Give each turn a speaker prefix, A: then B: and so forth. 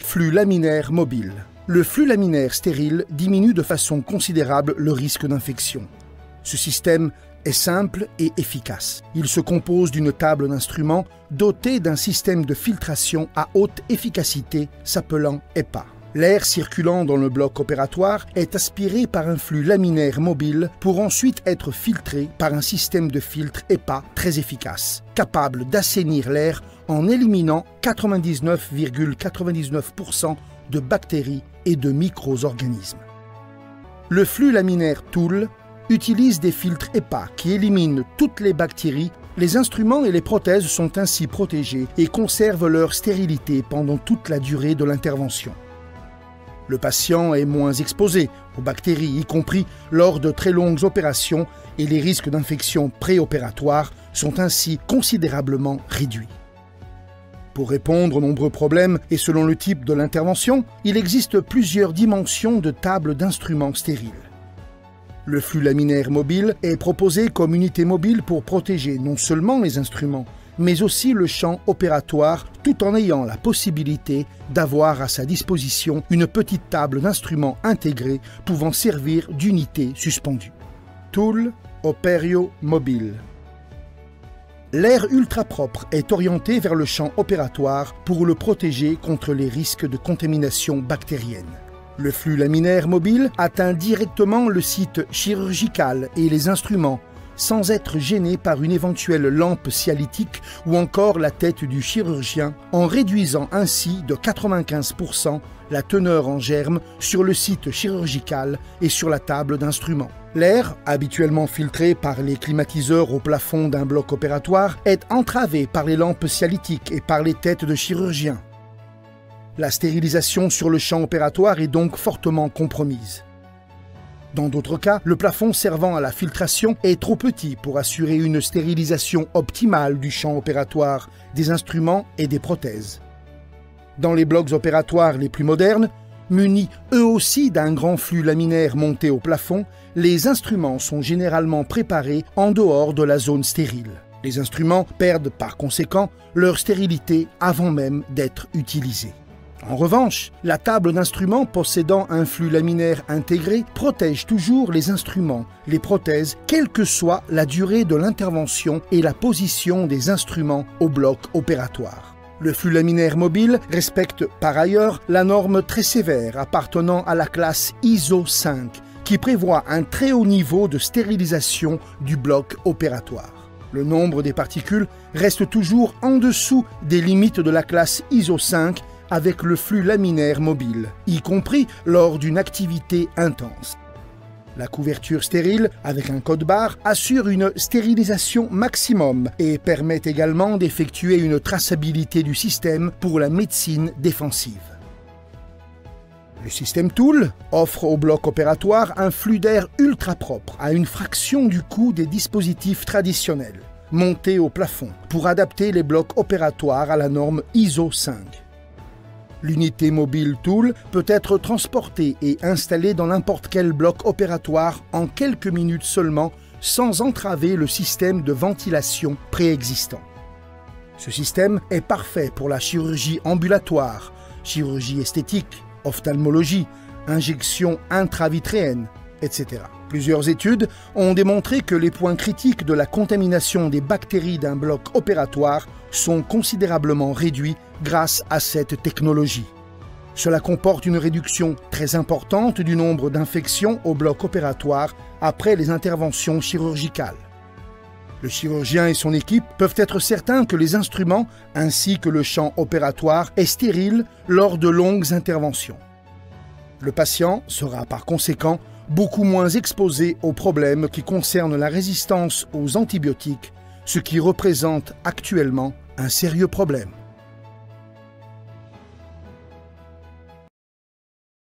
A: flux laminaire mobile. Le flux laminaire stérile diminue de façon considérable le risque d'infection. Ce système est simple et efficace. Il se compose d'une table d'instruments dotée d'un système de filtration à haute efficacité s'appelant EPA. L'air circulant dans le bloc opératoire est aspiré par un flux laminaire mobile pour ensuite être filtré par un système de filtre EPA très efficace, capable d'assainir l'air en éliminant 99,99% de bactéries et de micro-organismes. Le flux laminaire Tool utilise des filtres EPA qui éliminent toutes les bactéries. Les instruments et les prothèses sont ainsi protégés et conservent leur stérilité pendant toute la durée de l'intervention. Le patient est moins exposé aux bactéries, y compris lors de très longues opérations, et les risques d'infection préopératoires sont ainsi considérablement réduits. Pour répondre aux nombreux problèmes et selon le type de l'intervention, il existe plusieurs dimensions de table d'instruments stériles. Le flux laminaire mobile est proposé comme unité mobile pour protéger non seulement les instruments, mais aussi le champ opératoire, tout en ayant la possibilité d'avoir à sa disposition une petite table d'instruments intégrée pouvant servir d'unité suspendue. Tool Operio Mobile. L'air ultra propre est orienté vers le champ opératoire pour le protéger contre les risques de contamination bactérienne. Le flux laminaire mobile atteint directement le site chirurgical et les instruments, sans être gêné par une éventuelle lampe sialytique ou encore la tête du chirurgien, en réduisant ainsi de 95% la teneur en germe sur le site chirurgical et sur la table d'instruments. L'air, habituellement filtré par les climatiseurs au plafond d'un bloc opératoire, est entravé par les lampes sialytiques et par les têtes de chirurgiens. La stérilisation sur le champ opératoire est donc fortement compromise. Dans d'autres cas, le plafond servant à la filtration est trop petit pour assurer une stérilisation optimale du champ opératoire, des instruments et des prothèses. Dans les blocs opératoires les plus modernes, munis eux aussi d'un grand flux laminaire monté au plafond, les instruments sont généralement préparés en dehors de la zone stérile. Les instruments perdent par conséquent leur stérilité avant même d'être utilisés. En revanche, la table d'instruments possédant un flux laminaire intégré protège toujours les instruments, les prothèses, quelle que soit la durée de l'intervention et la position des instruments au bloc opératoire. Le flux laminaire mobile respecte par ailleurs la norme très sévère appartenant à la classe ISO 5, qui prévoit un très haut niveau de stérilisation du bloc opératoire. Le nombre des particules reste toujours en dessous des limites de la classe ISO 5 avec le flux laminaire mobile, y compris lors d'une activité intense. La couverture stérile, avec un code-barre, assure une stérilisation maximum et permet également d'effectuer une traçabilité du système pour la médecine défensive. Le système Tool offre au bloc opératoire un flux d'air ultra propre à une fraction du coût des dispositifs traditionnels, montés au plafond, pour adapter les blocs opératoires à la norme ISO 5. L'unité mobile Tool peut être transportée et installée dans n'importe quel bloc opératoire en quelques minutes seulement, sans entraver le système de ventilation préexistant. Ce système est parfait pour la chirurgie ambulatoire, chirurgie esthétique, ophtalmologie, injection intravitréenne, etc. Plusieurs études ont démontré que les points critiques de la contamination des bactéries d'un bloc opératoire sont considérablement réduits grâce à cette technologie. Cela comporte une réduction très importante du nombre d'infections au bloc opératoire après les interventions chirurgicales. Le chirurgien et son équipe peuvent être certains que les instruments ainsi que le champ opératoire est stérile lors de longues interventions. Le patient sera par conséquent beaucoup moins exposé aux problèmes qui concernent la résistance aux antibiotiques, ce qui représente actuellement un sérieux problème.